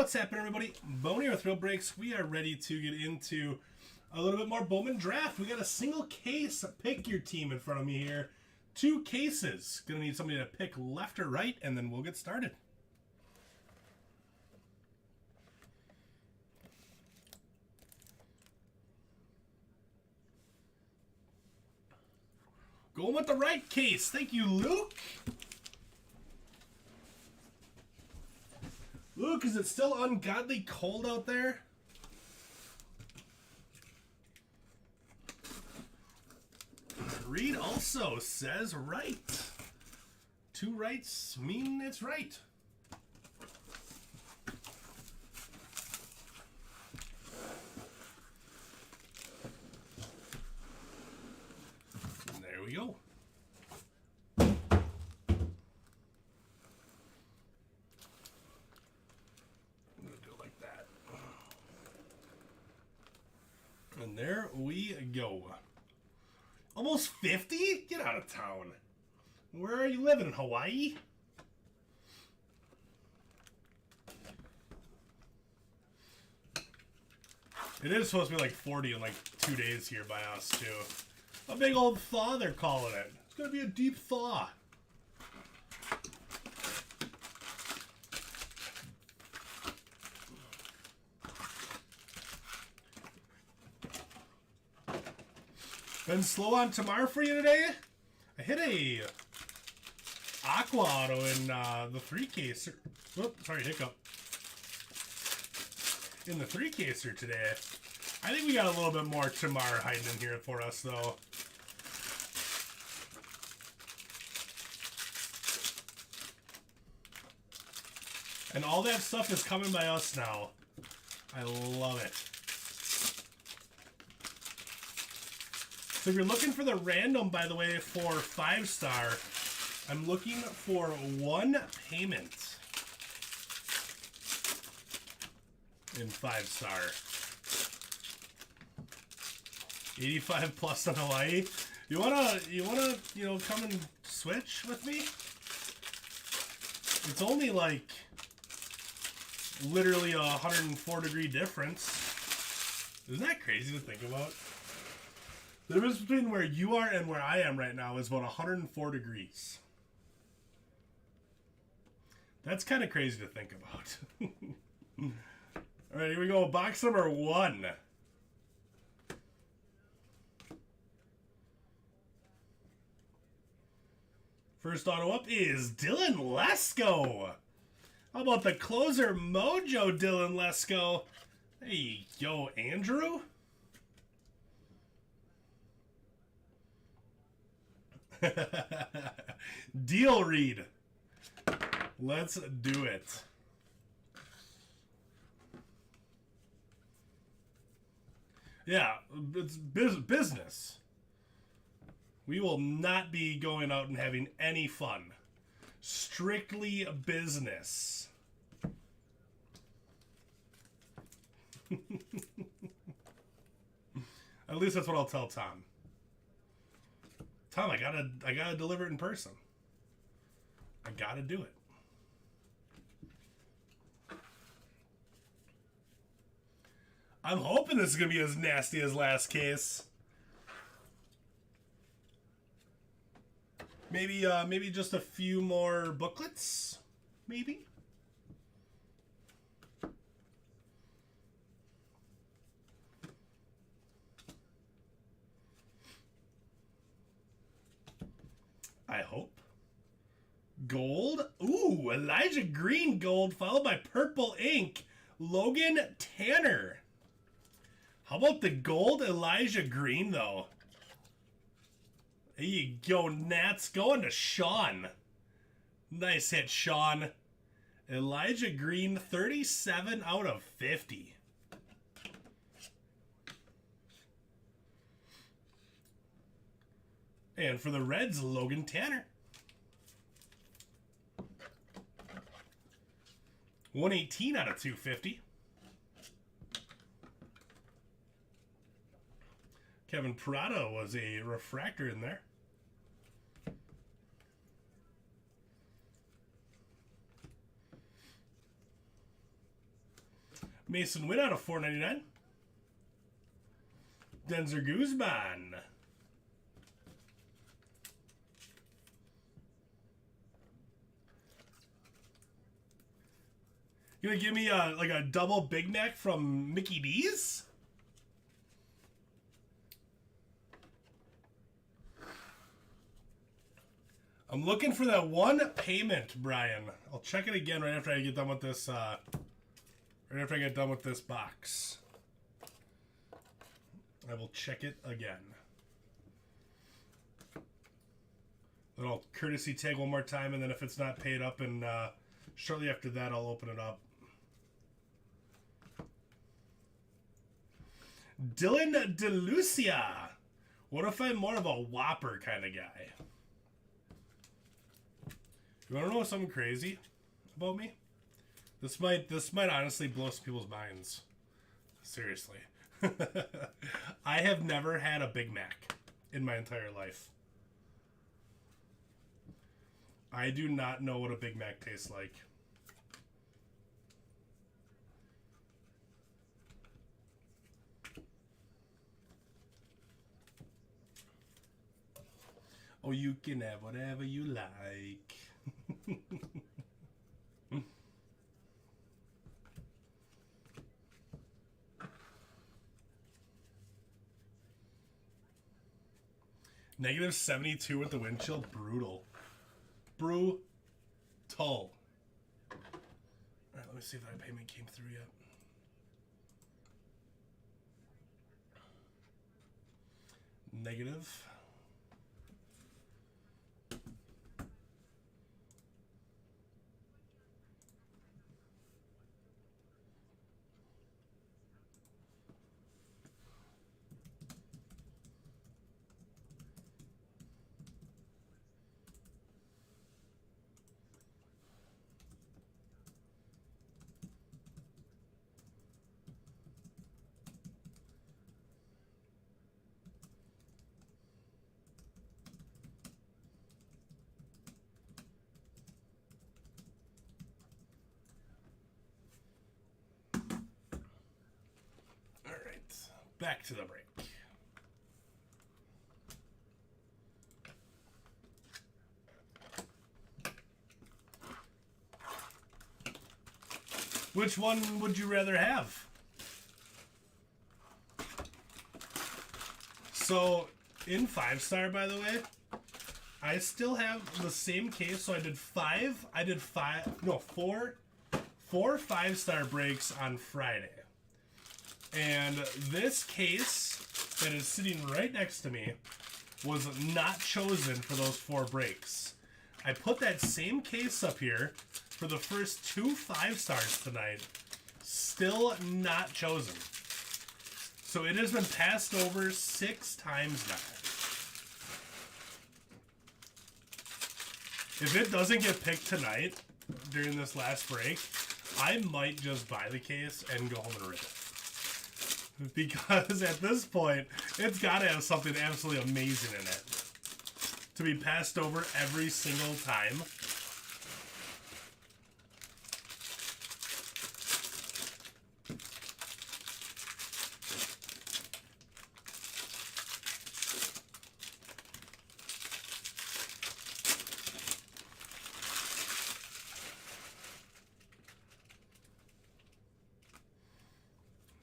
what's happening, everybody? Bowman here with Thrill Breaks. We are ready to get into a little bit more Bowman draft. We got a single case. Pick your team in front of me here. 2 cases. Gonna need somebody to pick left or right, and then we'll get started. Going with the right case. Thank you, Luke. Luke, is it still ungodly cold out there? Reed also says right. 2 rights mean it's right. And there we go. And there we go. Almost 50? Get out of town. Where are you living? In Hawaii? It is supposed to be like 40 in like 2 days here by us too. A big old thaw they're calling it. It's gonna be a deep thaw. Been slow on Tamar for you today? I hit a Aqua Auto in the 3-caser. Whoop, sorry, hiccup. In the 3-caser today. I think we got a little bit more Tamar hiding in here for us, though. And all that stuff is coming by us now. I love it. So if you're looking for the random, by the way, for 5-star, I'm looking for 1 payment in 5-star. 85 plus on Hawaii. You wanna, come and switch with me? It's only like literally a 104-degree difference. Isn't that crazy to think about? The difference between where you are and where I am right now is about 104 degrees. That's kind of crazy to think about. All right, here we go. Box number 1. First auto up is Dylan Lesko. How about the closer mojo, Dylan Lesko? There you go, Andrew. Deal, Reed. Let's do it. Yeah, it's business. We will not be going out and having any fun. Strictly business. At least that's what I'll tell Tom. Tom, I gotta deliver it in person. I gotta do it. I'm hoping this is gonna be as nasty as last case. Maybe just a few more booklets. Maybe. I hope. Gold. Ooh, Elijah Green gold followed by purple ink. Logan Tanner. How about the gold Elijah Green, though? There you go, Nats. Going to Sean. Nice hit, Sean. Elijah Green, 37 out of 50. And for the Reds, Logan Tanner. 118 out of 250. Kevin Prado was a refractor in there. Mason Wynn out of 499. Denzer Guzman. You gonna give me like a double Big Mac from Mickey D's? I'm looking for that one payment, Brian. I'll check it again right after I get done with this. Right after I get done with this box, I will check it again. Then I'll courtesy tag one more time, and then if it's not paid up, and shortly after that, I'll open it up. Dylan DeLucia. What if I'm more of a Whopper kind of guy? You want to know something crazy about me? This might honestly blow some people's minds. Seriously. I have never had a Big Mac in my entire life. I do not know what a Big Mac tastes like. Oh, you can have whatever you like. Negative 72 with the wind chill. Brutal. Brutal. Alright, let me see if that payment came through yet. Negative. Back to the break. Which one would you rather have? So, in 5-star, by the way, I still have the same case. So I did four 5-star breaks on Friday. And this case that is sitting right next to me was not chosen for those 4 breaks. I put that same case up here for the first 2 5-stars tonight. Still not chosen. So it has been passed over 6 times now. If it doesn't get picked tonight during this last break, I might just buy the case and go home and rip it. Because at this point, it's got to have something absolutely amazing in it to be passed over every single time.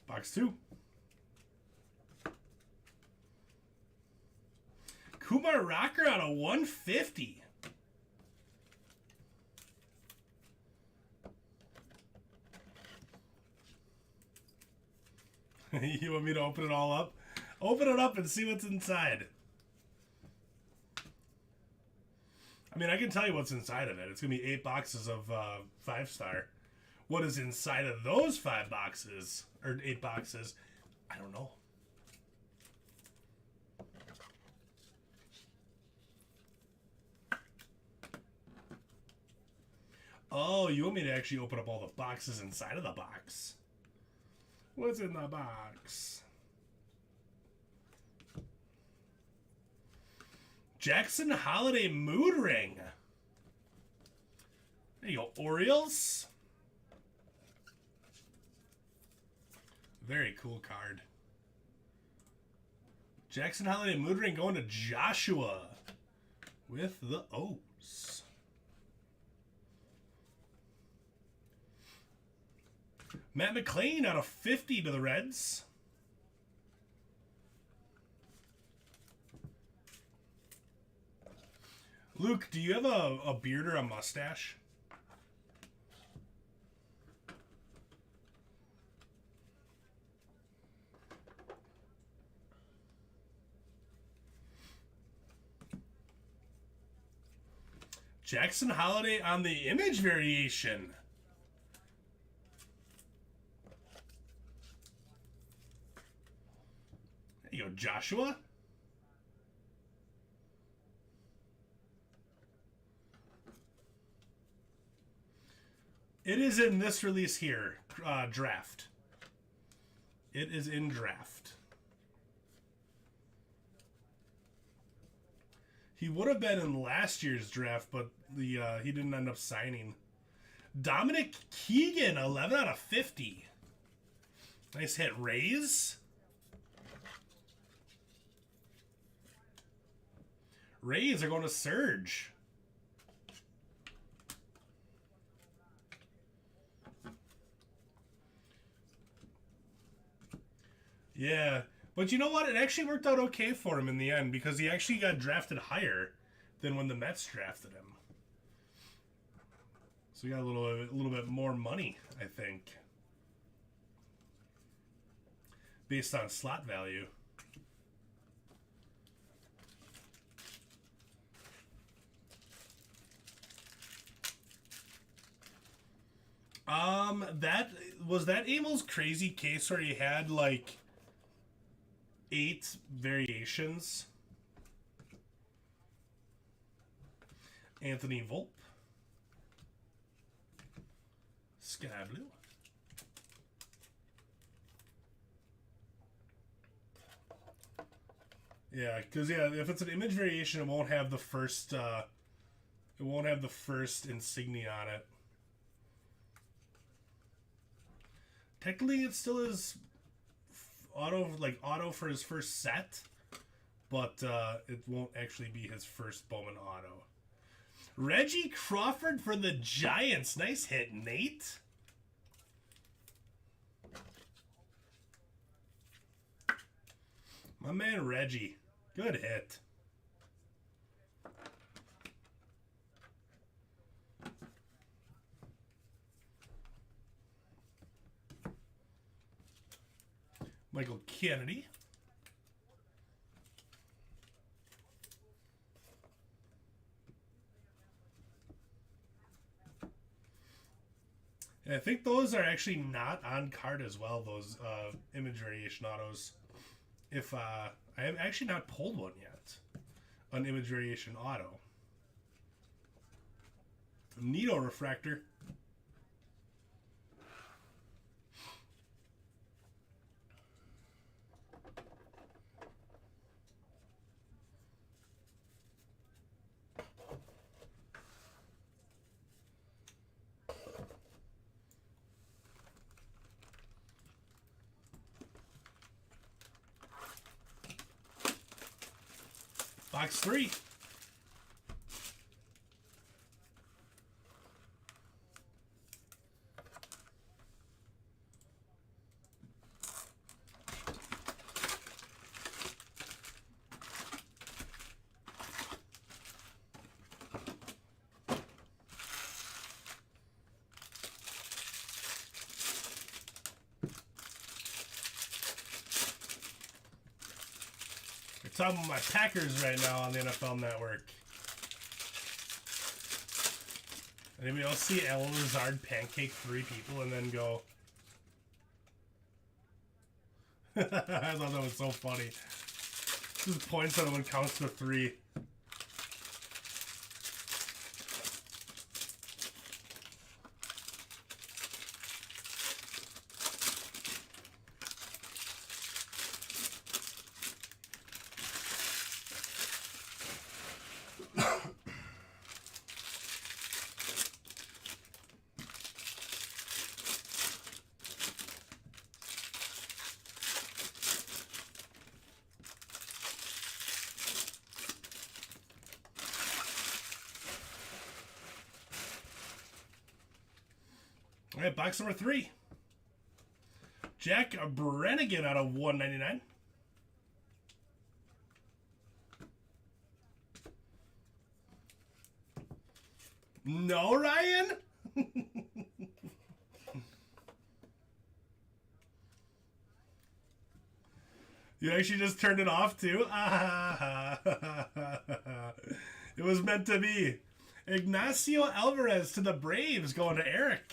Box 2. Kumar Rocker on a 150. You want me to open it all up? Open it up and see what's inside. I mean, I can tell you what's inside of it. It's going to be 8 boxes of 5-star. What is inside of those 5 boxes, or 8 boxes, I don't know. Oh, you want me to actually open up all the boxes inside of the box? What's in the box? Jackson Holiday Mood Ring. There you go, Orioles. Very cool card. Jackson Holiday Mood Ring going to Joshua with the O's. Matt McLean out of 50 to the Reds. Luke, do you have a beard or a mustache? Jackson Holiday on the image variation. There you go, Joshua. It is in this release here, draft. It is in draft. He would have been in last year's draft, but he didn't end up signing. Dominic Keegan, 11 out of 50. Nice hit. Rays. Rays are going to Surge. Yeah, but you know what? It actually worked out okay for him in the end because he actually got drafted higher than when the Mets drafted him. So he got a little bit more money, I think, based on slot value. That Abel's crazy case where he had like 8 variations. Anthony Volpe. Sky Blue. Yeah, because if it's an image variation, it won't have the first insignia on it. Technically, it still is auto for his first set, but it won't actually be his first Bowman auto. Reggie Crawford for the Giants. Nice hit, Nate. My man Reggie. Good hit. Michael Kennedy. And I think those are actually not on card as well, those image variation autos. If I have actually not pulled one yet, an image variation auto. Nito refractor. Box 3. Talking about my Packers right now on the NFL Network. Anybody else see El Lazard pancake 3 people and then go? I thought that was so funny. Just points at him and counts to 3. All right, box number 3. Jack Brannigan out of 199. No, Ryan? You actually just turned it off, too? It was meant to be. Ignacio Alvarez to the Braves, going to Eric.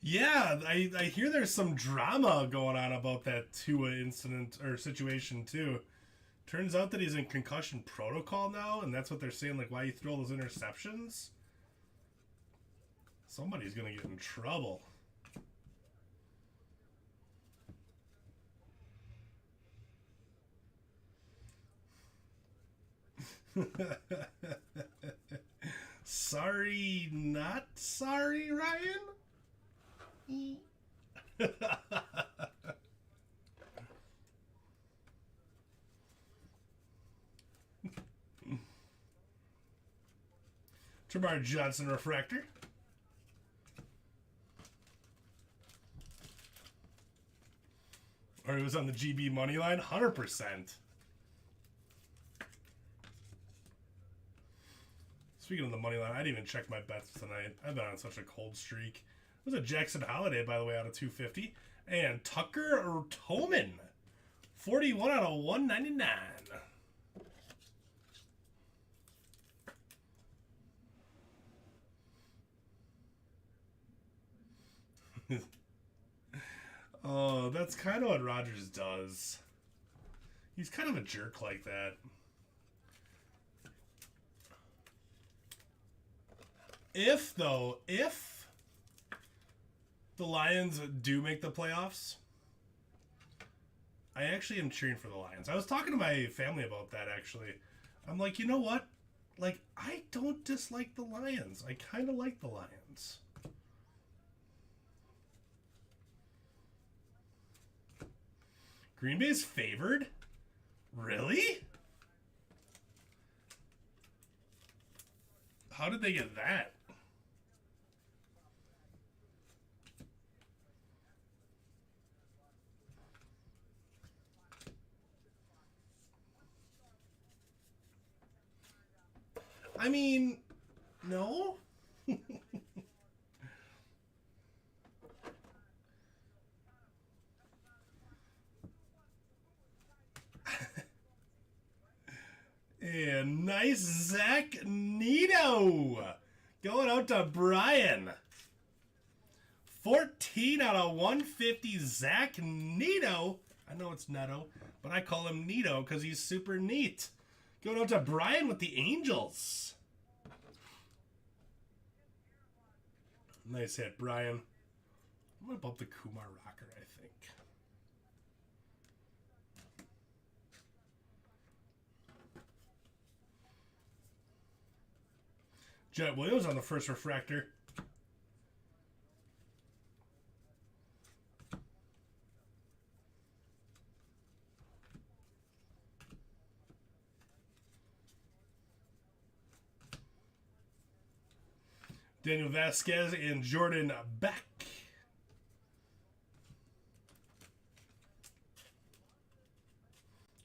Yeah, I hear there's some drama going on about that Tua incident or situation too. Turns out that he's in concussion protocol now, and that's what they're saying, like why he threw all those interceptions. Somebody's gonna get in trouble. Sorry, not sorry, Ryan? Tremar Johnson refractor. Or it was on the GB money line, 100%. Speaking of the money line, I didn't even check my bets tonight. I've been on such a cold streak. It was a Jackson Holiday, by the way, out of 250. And Tucker Toman, 41 out of 199. Oh, that's kind of what Rodgers does. He's kind of a jerk like that. If the Lions do make the playoffs, I actually am cheering for the Lions. I was talking to my family about that, actually. I'm like, you know what? Like, I don't dislike the Lions. I kind of like the Lions. Green Bay's favored? Really? How did they get that? I mean, no. And nice Zach Neto. Going out to Brian. 14 out of 150, Zach Neto. I know it's Neto, but I call him Neto because he's super neat. Going out to Brian with the Angels. Nice hit, Brian. I'm going to bump the Kumar Rocker, I think. Jet Williams on the first refractor. Daniel Vasquez and Jordan Beck.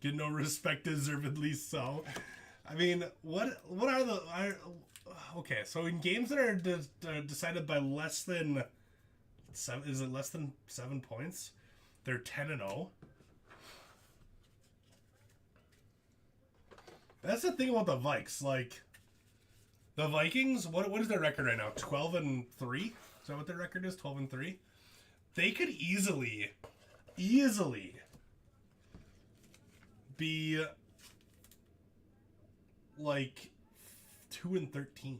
Get no respect, deservedly so. I mean, what are the... okay, so in games that are decided by less than... is it less than 7 points? They're 10-0. That's the thing about the Vikes. Like, the Vikings, what is their record right now? 12-3? Is that what their record is? 12-3? They could easily be like 2-13.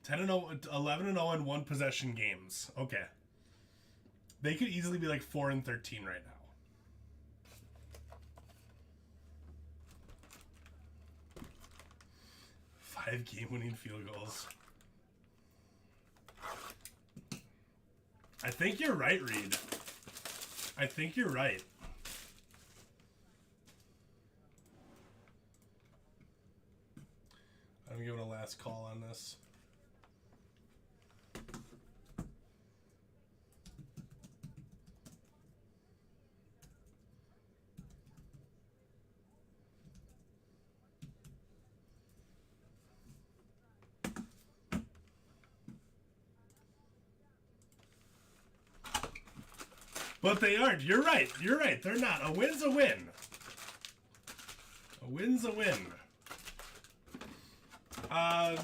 10-0, 11-0 in one possession games. Okay. They could easily be like 4-13 right now. Five game-winning field goals. I think you're right, Reed. I think you're right. on this. But they aren't. You're right. You're right. They're not. A win's a win. A win's a win.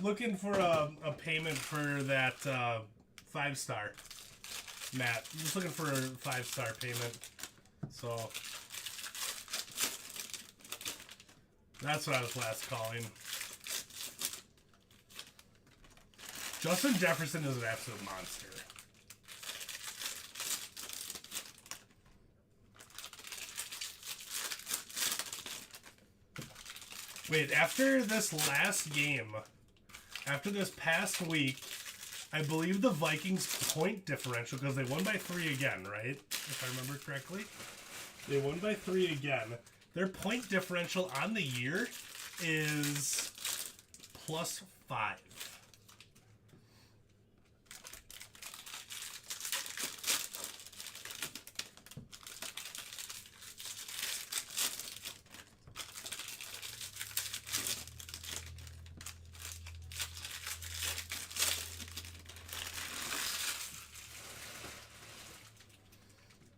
Looking for a payment for that 5-star. Matt, I'm just looking for a 5-star payment. So that's what I was last calling. Justin Jefferson is an absolute monster. Wait, after this last game, after this past week, I believe the Vikings point differential, because they won by 3 again, right? If I remember correctly. They won by 3 again. Their point differential on the year is +5.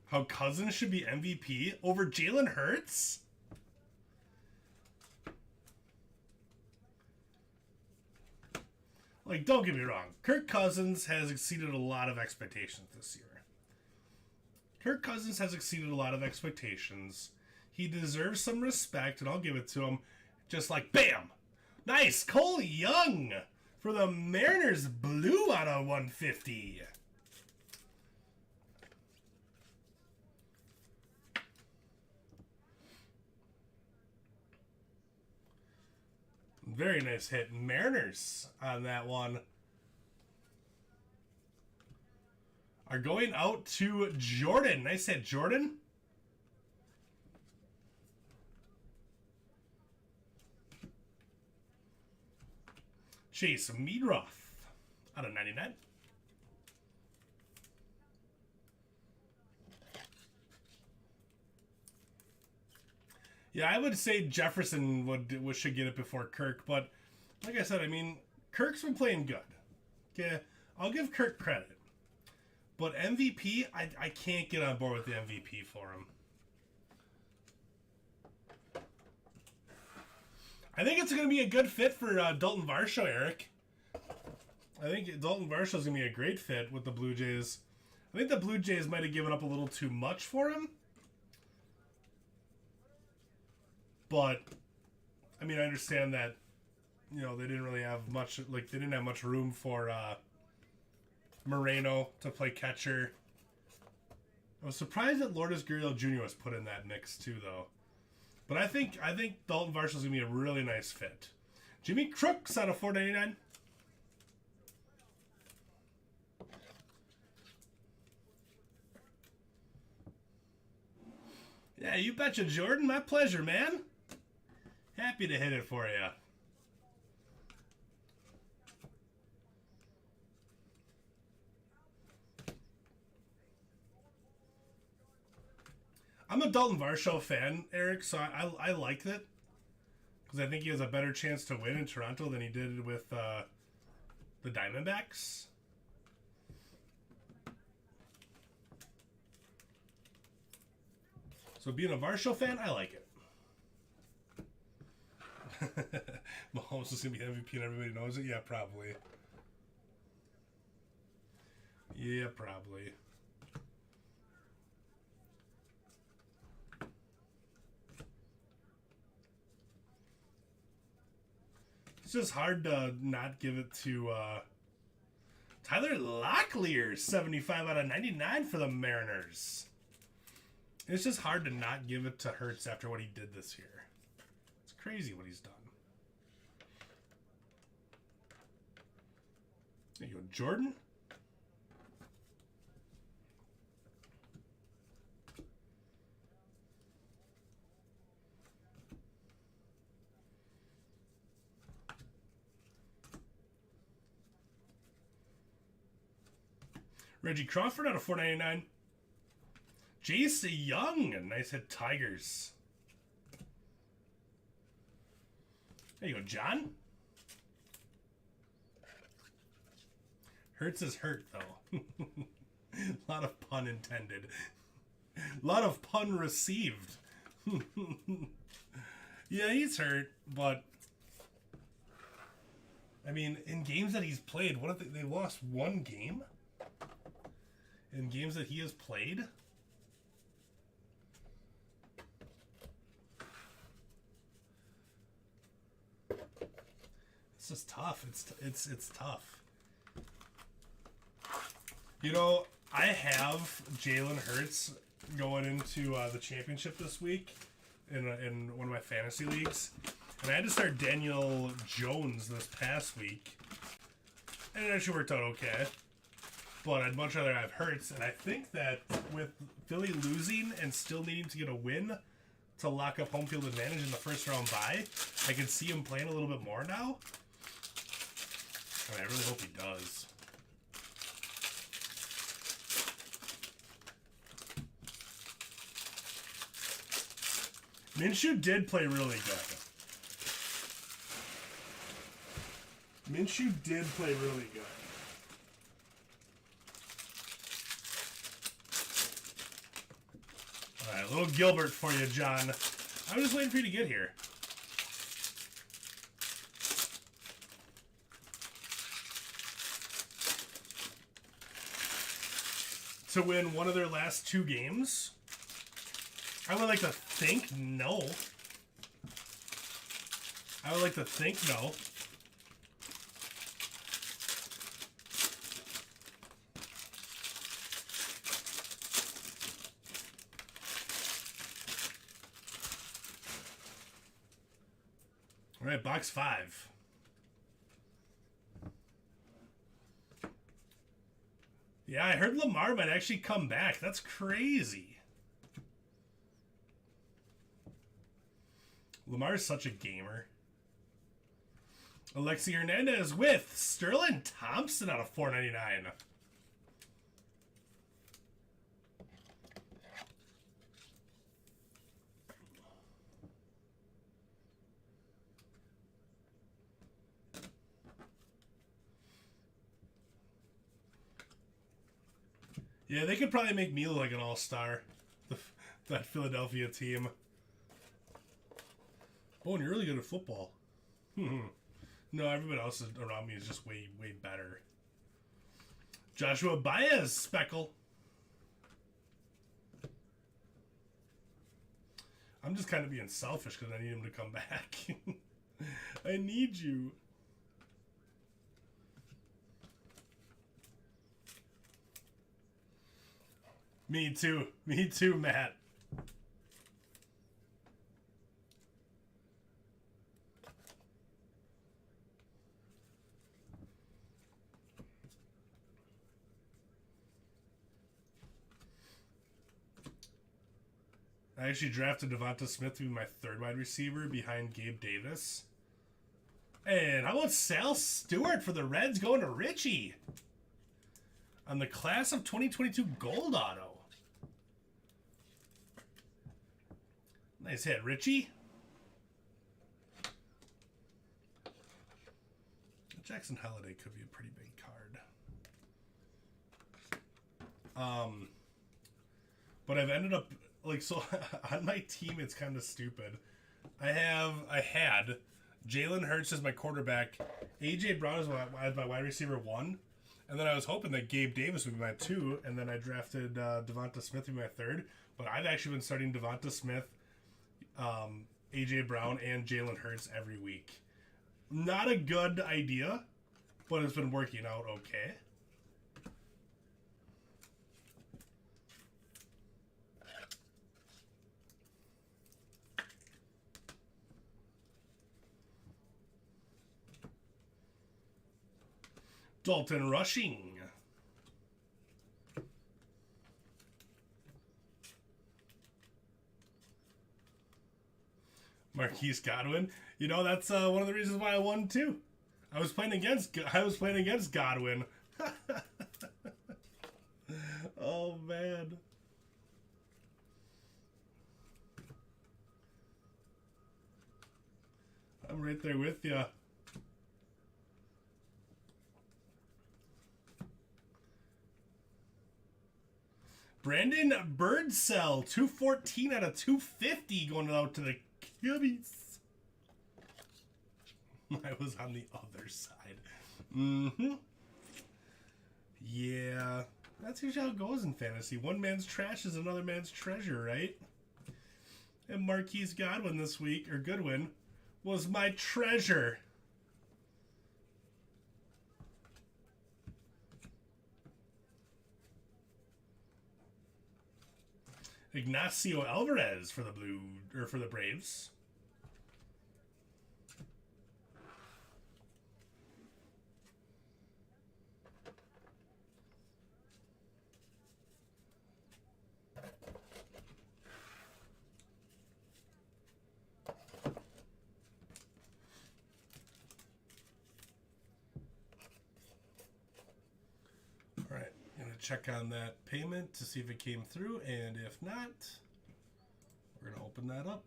How Cousins should be MVP over Jalen Hurts? Like, don't get me wrong. Kirk Cousins has exceeded a lot of expectations this year. Kirk Cousins has exceeded a lot of expectations. He deserves some respect, and I'll give it to him. Just like, bam! Nice! Cole Young for the Mariners, blue out of 150. Very nice hit. Mariners on that one are going out to Jordan. Nice hit, Jordan. Chase Meadroth out of 99. Yeah, I would say Jefferson should get it before Kirk, but like I said, I mean, Kirk's been playing good. Okay, I'll give Kirk credit. But MVP, I can't get on board with the MVP for him. I think it's going to be a good fit for Dalton Varsho, Eric. I think Dalton Varsho is going to be a great fit with the Blue Jays. I think the Blue Jays might have given up a little too much for him. But, I mean, I understand that, you know, they didn't really have much, like, they didn't have much room for Moreno to play catcher. I was surprised that Lourdes Gurriel Jr. was put in that mix, too, though. But I think Dalton Varsho is going to be a really nice fit. Jimmy Crooks out of 499. Yeah, you betcha, Jordan. My pleasure, man. Happy to hit it for you. I'm a Dalton Varsho fan, Eric, so I like it. Because I think he has a better chance to win in Toronto than he did with the Diamondbacks. So being a Varsho fan, I like it. Mahomes is going to be MVP and everybody knows it? Yeah, probably. Yeah, probably. It's just hard to not give it to Tyler Locklear, 75 out of 99 for the Mariners. It's just hard to not give it to Hurts after what he did this year. It's crazy what he's done. There you go, Jordan. Reggie Crawford out of 499. Jace Young. Nice hit, Tigers. There you go, John. Hurts is hurt, though. A lot of pun intended. A lot of pun received. Yeah, he's hurt, but I mean, in games that he's played, what if they lost one game? In games that he has played? It's just tough. It's tough. You know, I have Jalen Hurts going into the championship this week in one of my fantasy leagues, and I had to start Daniel Jones this past week, and it actually worked out okay. But I'd much rather have Hurts, and I think that with Philly losing and still needing to get a win to lock up home field advantage in the first round bye, I can see him playing a little bit more now. And I really hope he does. Minshew did play really good. Minshew did play really good. Alright, a little Gilbert for you, John. I was just waiting for you to get here. To win one of their last two games? I would like to think no. I would like to think no. All right, box 5. Yeah, I heard Lamar might actually come back. That's crazy. Lamar's such a gamer. Alexi Hernandez with Sterling Thompson out of 499. Yeah, they could probably make me look like an all-star. That Philadelphia team. Oh, and you're really good at football. No, everybody else around me is just way, way better. Joshua Baez, Speckle. I'm just kind of being selfish because I need him to come back. I need you. Me too. Me too, Matt. I actually drafted Devonta Smith to be my third wide receiver behind Gabe Davis. And how about Sal Stewart for the Reds going to Richie? On the class of 2022 gold auto. Nice hit, Richie. Jackson Holiday could be a pretty big card. But I've ended up like, so on my team it's kind of stupid. I had Jalen Hurts as my quarterback, AJ Brown as my wide receiver 1, and then I was hoping that Gabe Davis would be my 2, and then I drafted Devonta Smith to be my 3rd. But I've actually been starting Devonta Smith, AJ Brown, and Jalen Hurts every week. Not a good idea, but it's been working out okay. Dalton Rushing. Marquise Godwin. You know, that's one of the reasons why I won too. I was playing against Godwin. Oh, man. I'm right there with you. Brandon Birdsell, 214 out of 250 going out to the Cubbies. I was on the other side. Mm-hmm. Yeah. That's usually how it goes in fantasy. One man's trash is another man's treasure, right? And Marquise Godwin this week, or Goodwin, was my treasure. Ignacio Alvarez for the Braves. All right, I'm gonna check on that payment to see if it came through, and if not, we're gonna open that up.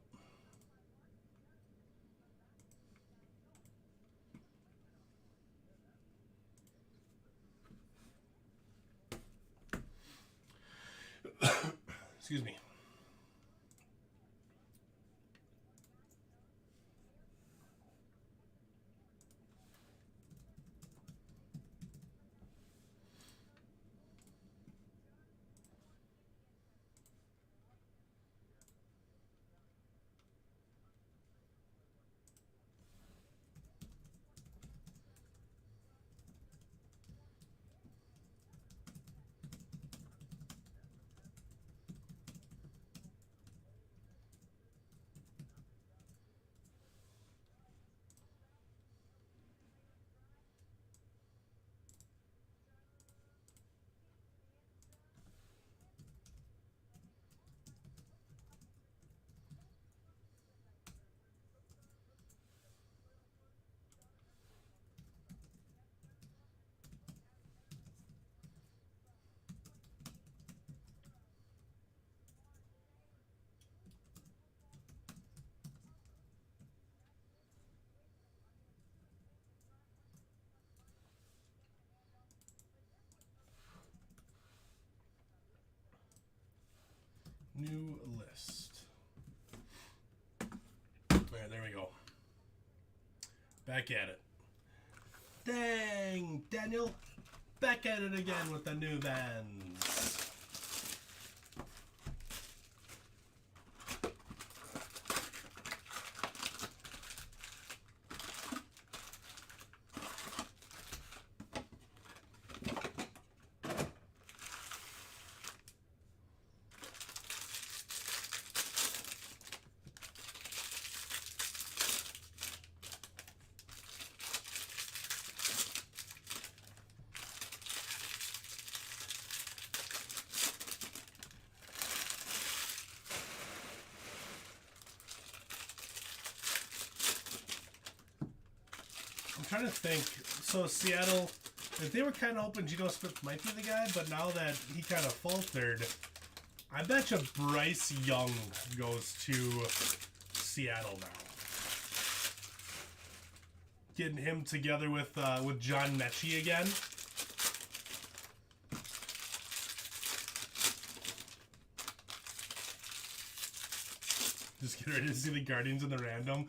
Excuse me. New list. All right, there we go. Back at it. Dang, Daniel. Back at it again with the new bands. I'm trying to think. So Seattle, if they were kind of hoping Geno Smith might be the guy, but now that he kind of faltered, I bet you Bryce Young goes to Seattle now. Getting him together with John Mechie again. Just get ready to see the Guardians in the random.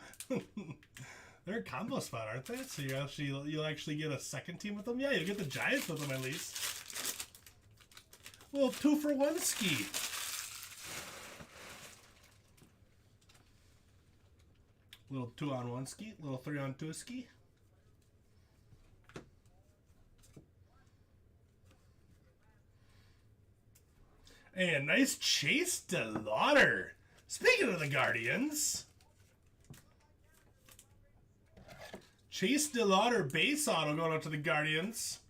They're a combo spot, aren't they? So you'll actually get a second team with them. Yeah, you'll get the Giants with them at least. Well, 2-for-1 ski. Little 2-on-1 ski, little 3-on-2 ski. And nice Chase DeLauder. Speaking of the Guardians, Chase DeLauder base auto going out to the Guardians.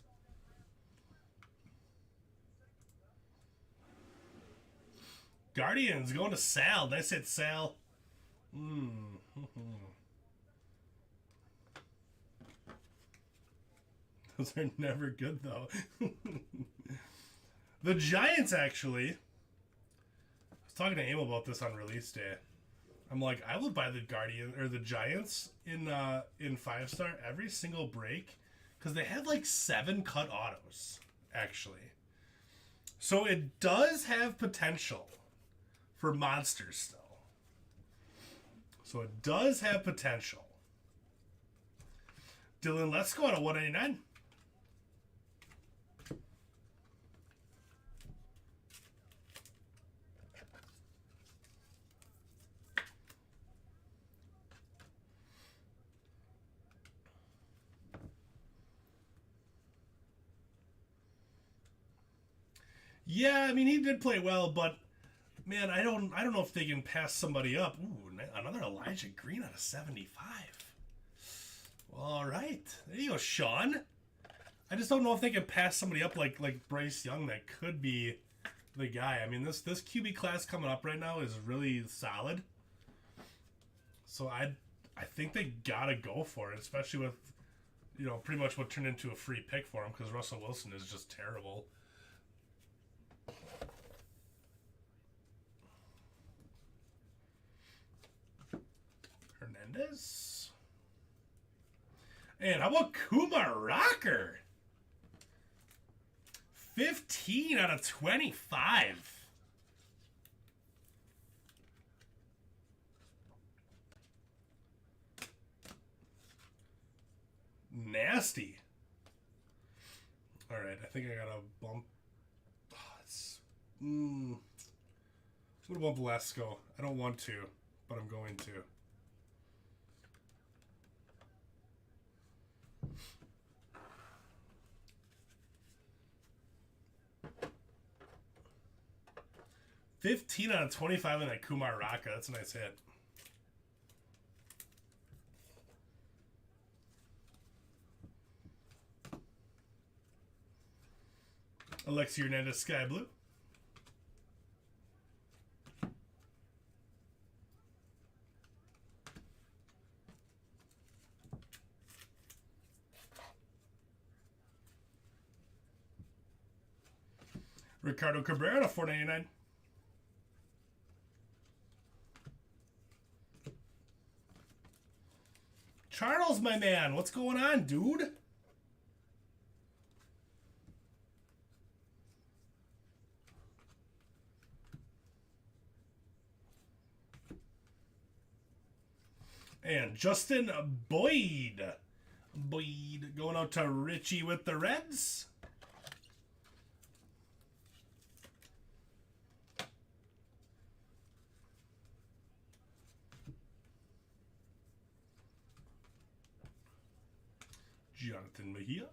Guardians going to Sal. Nice hit, Sal. Those are never good, though. The Giants, actually. I was talking to Aim about this on release day. I'm like, I would buy the Giants in 5-star every single break because they have like 7 cut autos, actually. So it does have potential for monsters still. So it does have potential. Dylan, let's go on a 199. Yeah, I mean he did play well, but man, I don't know if they can pass somebody up. Ooh, another Elijah Green out of 75. Well, all right, there you go, Sean. I just don't know if they can pass somebody up like Bryce Young. That could be the guy. I mean, this QB class coming up right now is really solid. So I think they gotta go for it, especially with pretty much what turned into a free pick for him because Russell Wilson is just terrible. Hernandez. And how about Kumar Rocker? 15 out of 25. Nasty. All right, I think I got to bump. I'm going to bump Lesko. I don't want to, but I'm going to. $15 out of 25 in that Kumar Raka. That's a nice hit. Alexi Hernandez, Sky Blue. Ricardo Cabrera, $4.99. Charles, my man, what's going on, dude? And Justin Boyd. Going out to Richie with the Reds. Jonathan Mejia.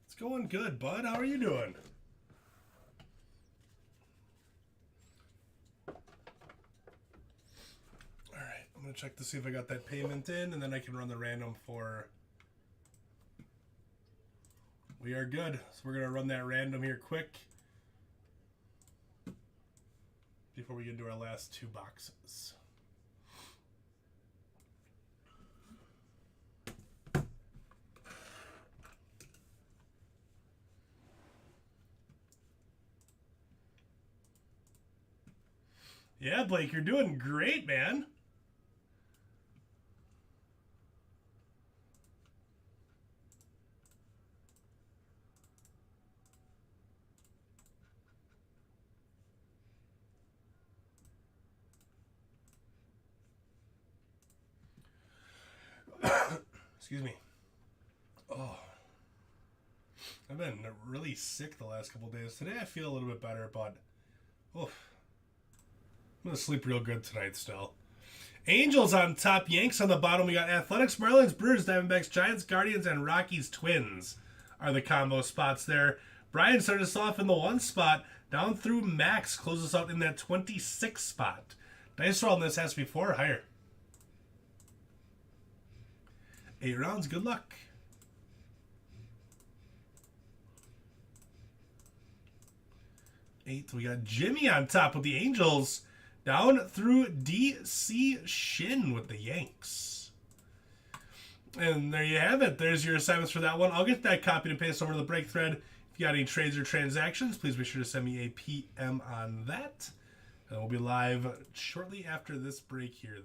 It's going good, bud. How are you doing? All right, I'm going to check to see if I got that payment in, and then I can run the random for... We are good. So we're going to run that random here quick before we get into our last 2 boxes. Yeah, Blake, you're doing great, man. Excuse me. Oh. I've been really sick the last couple days. Today I feel a little bit better, but... oof. I'm going to sleep real good tonight still. Angels on top, Yanks on the bottom. We got Athletics, Marlins, Brewers, Diamondbacks, Giants, Guardians, and Rockies, Twins are the combo spots there. Brian started us off in the 1 spot. Down through Max closes us out in that 26 spot. Dice roll on this has to be 4 or higher. 8 rounds, good luck. Eighth, we got Jimmy on top with the Angels. Down through DC Shin with the Yanks. And there you have it. There's your assignments for that one. I'll get that copied and pasted over to the break thread. If you got any trades or transactions, please be sure to send me a PM on that. And we'll be live shortly after this break here then.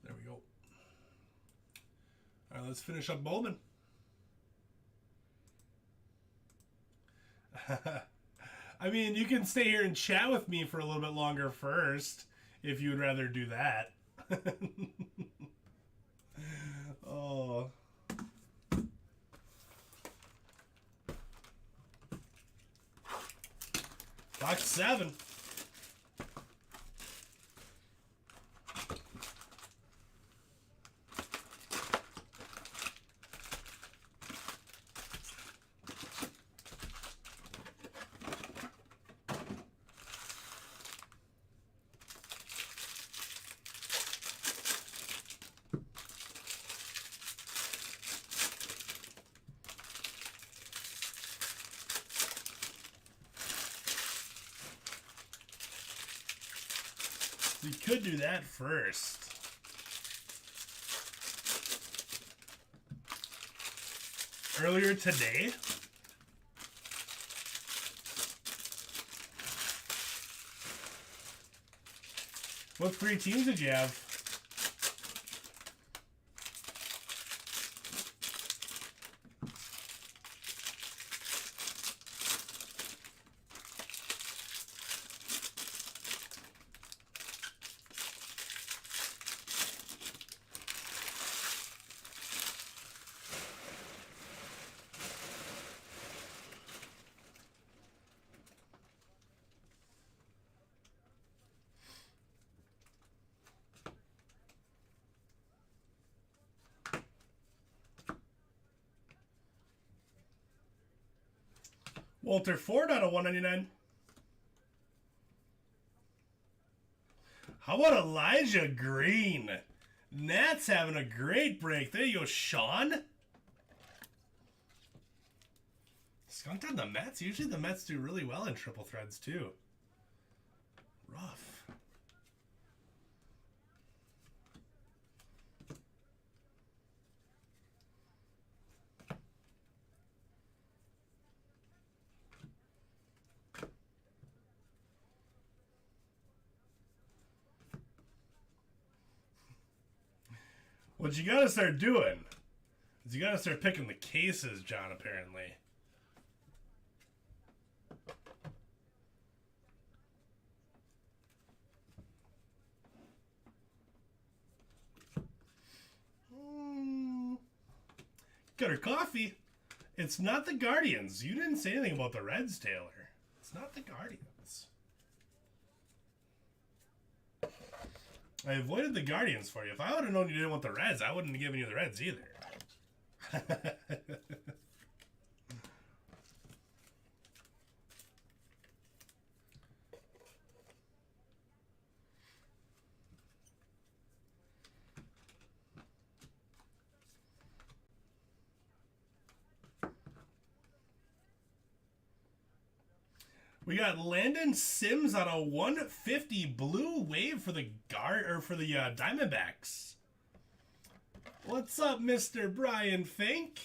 There we go. All right, let's finish up Bowman. I mean, you can stay here and chat with me for a little bit longer first, if you would rather do that. Oh. Box 7. We could do that first. Earlier today, what 3 teams did you have? Walter Ford out of 199. How about Elijah Green? Nats having a great break. There you go, Sean. Skunked on the Mets. Usually the Mets do really well in triple threads, too. Rough. What you gotta start doing is you gotta start picking the cases, John, apparently. Gutter Coffee. It's not the Guardians. You didn't say anything about the Reds, Taylor. It's not the Guardians. I avoided the Guardians for you. If I would have known you didn't want the Reds, I wouldn't have given you the Reds either. We got Landon Sims on a 150 blue wave for the Diamondbacks. What's up, Mr. Brian Fink?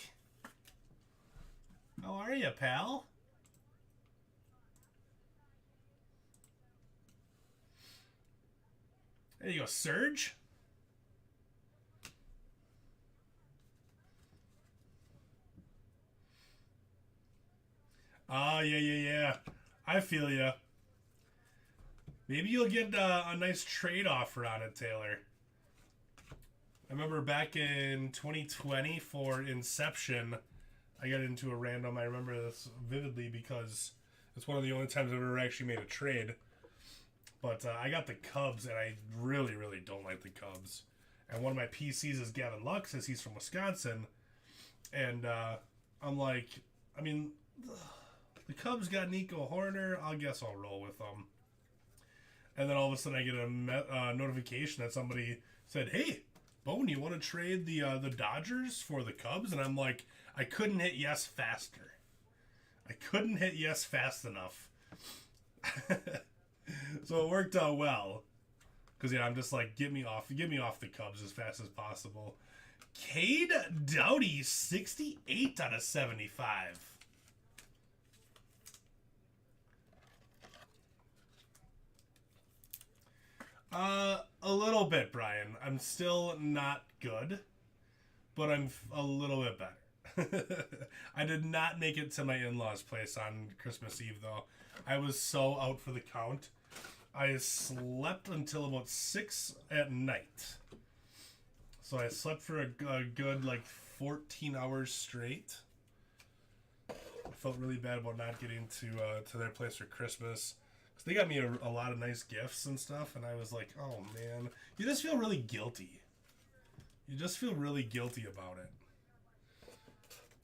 How are you, pal? There you go, Surge. Oh, yeah. I feel ya. Maybe you'll get a nice trade offer on it, Taylor. I remember back in 2020 for Inception, I got into a random. I remember this vividly because it's one of the only times I've ever actually made a trade. But I got the Cubs, and I really, really don't like the Cubs. And one of my PCs is Gavin Lux, as he's from Wisconsin. And I'm like, I mean... The Cubs got Nico Horner. I guess I'll roll with them. And then all of a sudden I get a notification that somebody said, hey, Bowman, you want to trade the Dodgers for the Cubs? And I'm like, I couldn't hit yes faster. I couldn't hit yes fast enough. So it worked out well. Because, yeah, I'm just like, get me off the Cubs as fast as possible. Cade Doughty, 68 out of 75. A little bit, Brian. I'm still not good, but I'm a little bit better. I did not make it to my in-laws' place on Christmas Eve, though. I was so out for the count. I slept until about 6 at night. So I slept for a good, like, 14 hours straight. I felt really bad about not getting to their place for Christmas. They got me a lot of nice gifts and stuff, and I was like, oh, man. You just feel really guilty. You just feel really guilty about it.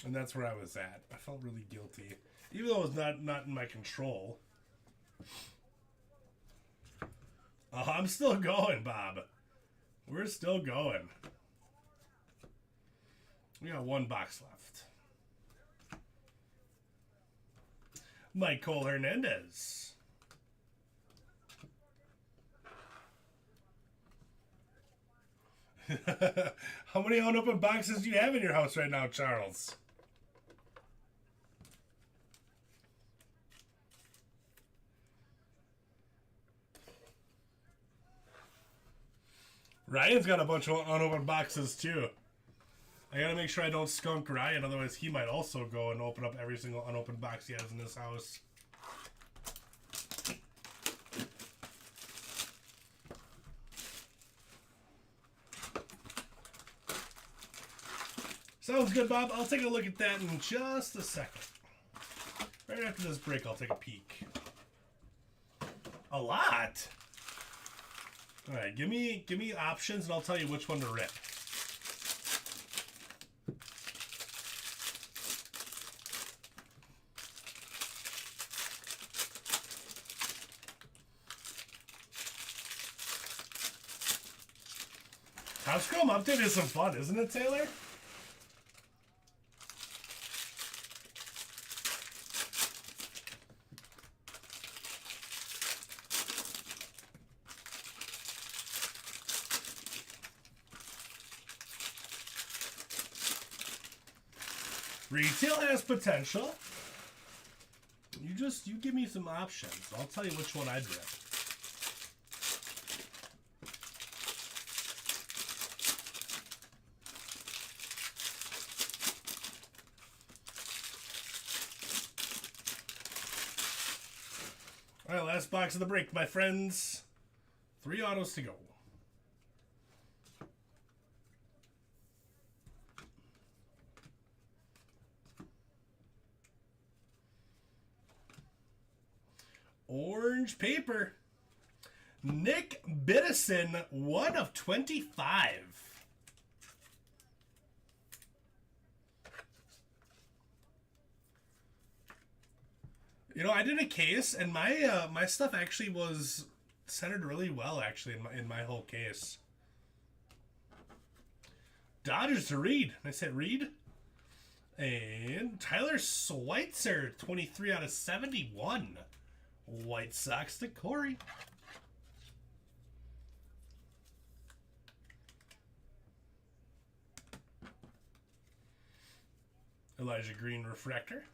And that's where I was at. I felt really guilty. Even though it was not in my control. Oh, I'm still going, Bob. We're still going. We got one box left. Michael Hernandez. How many unopened boxes do you have in your house right now, Charles? Ryan's got a bunch of unopened boxes too. I gotta make sure I don't skunk Ryan, otherwise he might also go and open up every single unopened box he has in his house. Sounds good, Bob. I'll take a look at that in just a second. Right after this break, I'll take a peek. A lot? All right, give me options, and I'll tell you which one to rip. House Chrome update is some fun, isn't it, Taylor? Retail has potential. You give me some options. I'll tell you which one I'd rip. All right, last box of the break, my friends. 3 autos to go. Orange paper. Nick Biddison, 1 of 25. You know, I did a case, and my my stuff actually was centered really well, actually, in my whole case. Dodgers to Reed. I said Reed. And Tyler Schweitzer, 23 out of 71. White Sox to Corey. Elijah Green refractor.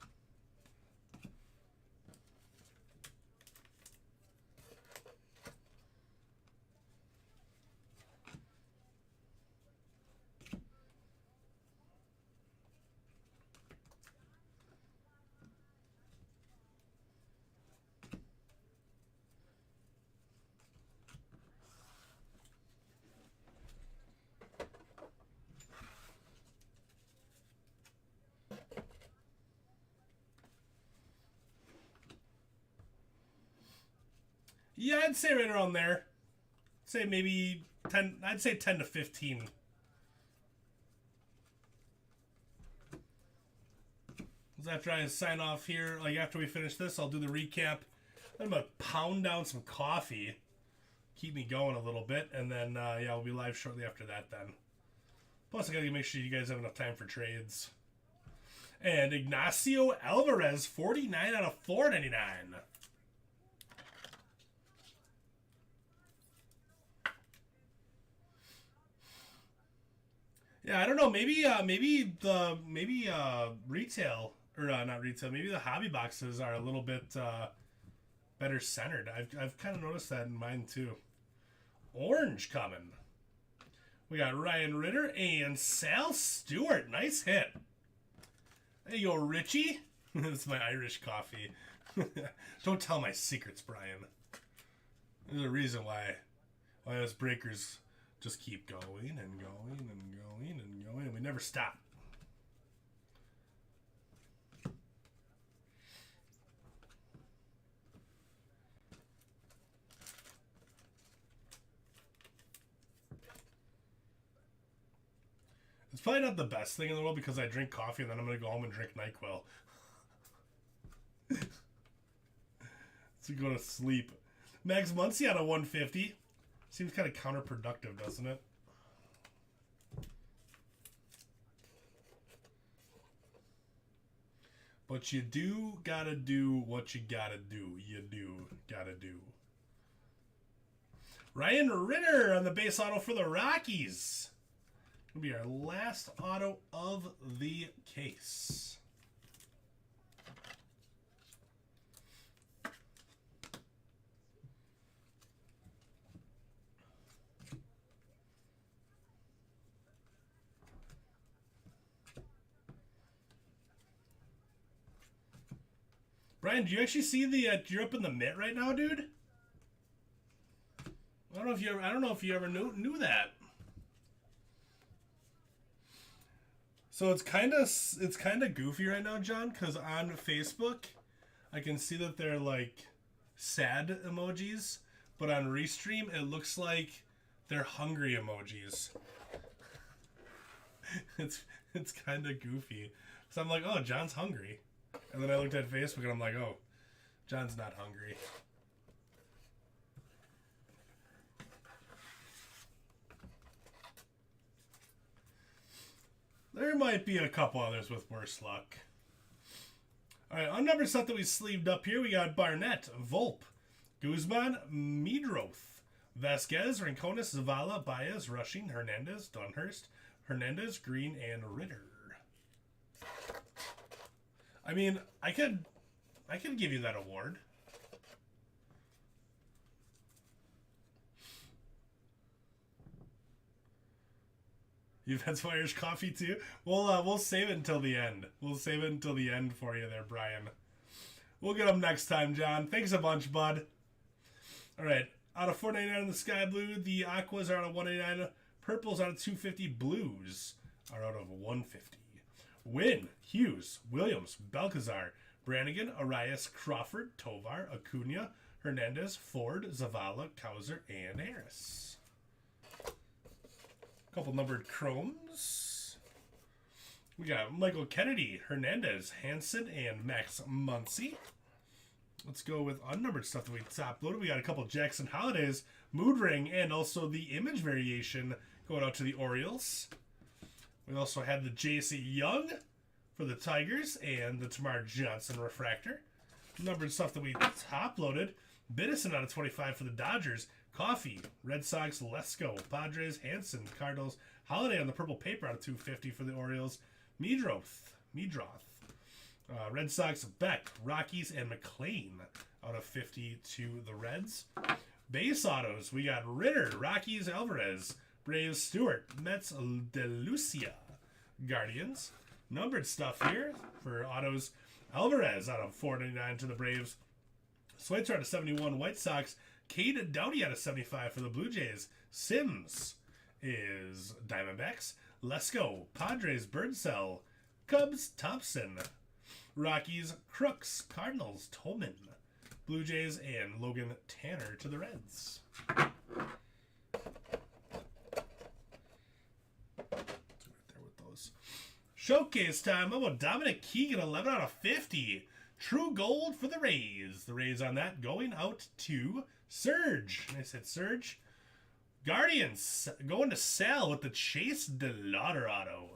Yeah, I'd say right around there. I'd say maybe 10. I'd say 10 to 15. After I sign off here, like after we finish this, I'll do the recap. I'm gonna pound down some coffee, keep me going a little bit, and then yeah, we'll be live shortly after that. Then Plus, I gotta make sure you guys have enough time for trades. And Ignacio Alvarez, 49 out of 499. Yeah, I don't know. Maybe retail or not retail. Maybe the hobby boxes are a little bit better centered. I've kind of noticed that in mine too. Orange coming. We got Ryan Ritter and Sal Stewart. Nice hit. There you go, Richie. This is my Irish coffee. Don't tell my secrets, Brian. There's a reason why those breakers just keep going and going and going and going, and we never stop. It's probably not the best thing in the world because I drink coffee and then I'm going to go home and drink NyQuil. To go to sleep. Max Muncy out of 150. Seems kind of counterproductive, doesn't it? But you do gotta do what you gotta do. You do gotta do. Ryan Ritter on the base auto for the Rockies. It'll be our last auto of the case. Brian, do you actually see the you're up in the mitt right now, dude? I don't know if you ever knew that. So it's kind of goofy right now, John, because on Facebook, I can see that they're like sad emojis, but on Restream it looks like they're hungry emojis. It's kind of goofy. So I'm like, oh, John's hungry. And then I looked at Facebook and I'm like, oh, John's not hungry. There might be a couple others with worse luck. Alright, unnumbered stuff that we sleeved up here. We got Barnett, Volpe, Guzman, Midroth, Vasquez, Rincones, Zavala, Baez, Rushing, Hernandez, Dunhurst, Hernandez, Green, and Ritter. I mean, I could give you that award. You've had some Irish coffee too? We'll save it until the end. We'll save it until the end for you there, Brian. We'll get them next time, John. Thanks a bunch, bud. All right, out of 499 in the sky blue, the aquas are out of 189, purples out of 250, blues are out of 150. Wynn, Hughes, Williams, Balcazar, Brannigan, Arias, Crawford, Tovar, Acuna, Hernandez, Ford, Zavala, Kauser, and Harris. Couple numbered chromes. We got Michael Kennedy, Hernandez, Hansen, and Max Muncy. Let's go with unnumbered stuff that we top loaded. We got a couple Jackson Holidays, Mood Ring, and also the image variation going out to the Orioles. We also had the J.C. Young for the Tigers and the Tamar Johnson refractor. Numbered stuff that we top loaded. Biddison out of 25 for the Dodgers. Coffee, Red Sox, Lesko, Padres, Hansen, Cardinals. Holiday on the purple paper out of 250 for the Orioles. Midroth. Red Sox, Beck, Rockies, and McLean out of 50 to the Reds. Base autos, we got Ritter, Rockies, Alvarez, Braves, Stewart, Mets, DeLucia, Guardians. Numbered stuff here for autos. Alvarez out of 499 to the Braves. Switzer out of 71, White Sox. Cade Doughty out of 75 for the Blue Jays. Sims is Diamondbacks. Lesko, Padres, Birdsell, Cubs, Thompson. Rockies, Crooks, Cardinals, Tolman. Blue Jays, and Logan Tanner to the Reds. Showcase time. How about Dominic Keegan, 11 out of 50. True gold for the Rays. The Rays on that going out to Surge. I said Surge. Guardians going to Sal with the Chase DeLauder auto.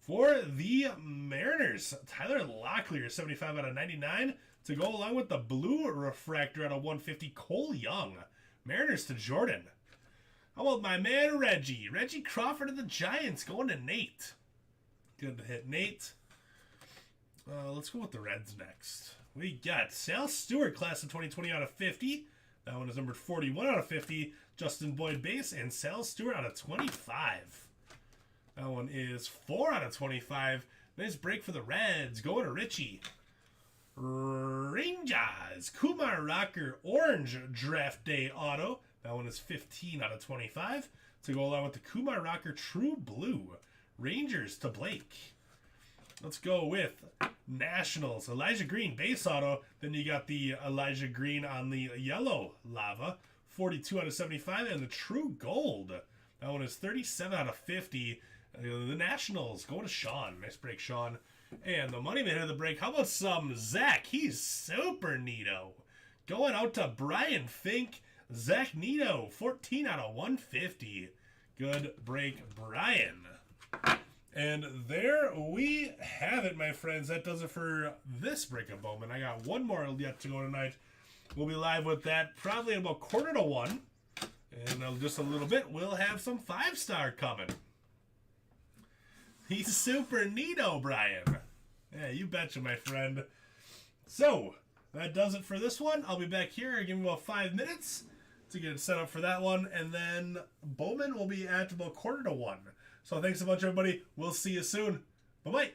For the Mariners, Tyler Locklear, 75 out of 99. To go along with the blue refractor out of 150, Cole Young. Mariners to Jordan. How about my man Reggie? Reggie Crawford of the Giants going to Nate. Good to hit Nate. Let's go with the Reds next. We got Sal Stewart, class of 2020 out of 50. That one is numbered 41 out of 50. Justin Boyd base and Sal Stewart out of 25. That one is 4 out of 25. Nice break for the Reds. Going to Richie. Rangers. Kumar Rocker orange draft day auto. That one is 15 out of 25. To go along with the Kumar Rocker true blue. Rangers to Blake. Let's go with Nationals. Elijah Green base auto. Then you got the Elijah Green on the yellow lava. 42 out of 75. And the true gold. That one is 37 out of 50. The Nationals going to Sean. Nice break, Sean. And the money man of the break. How about some Zach? He's super neato. Going out to Brian Fink. Zach Neato. 14 out of 150. Good break, Brian. And there we have it, my friends. That does it for this break of Bowman. I got one more yet to go tonight. We'll be live with that probably about 1:45. And just a little bit, we'll have some 5-star coming. He's super neato, Brian. Yeah, you betcha, my friend. So, that does it for this one. I'll be back here. Give me about 5 minutes to get it set up for that one. And then Bowman will be at about 1:45. So thanks a bunch, everybody. We'll see you soon. Bye-bye.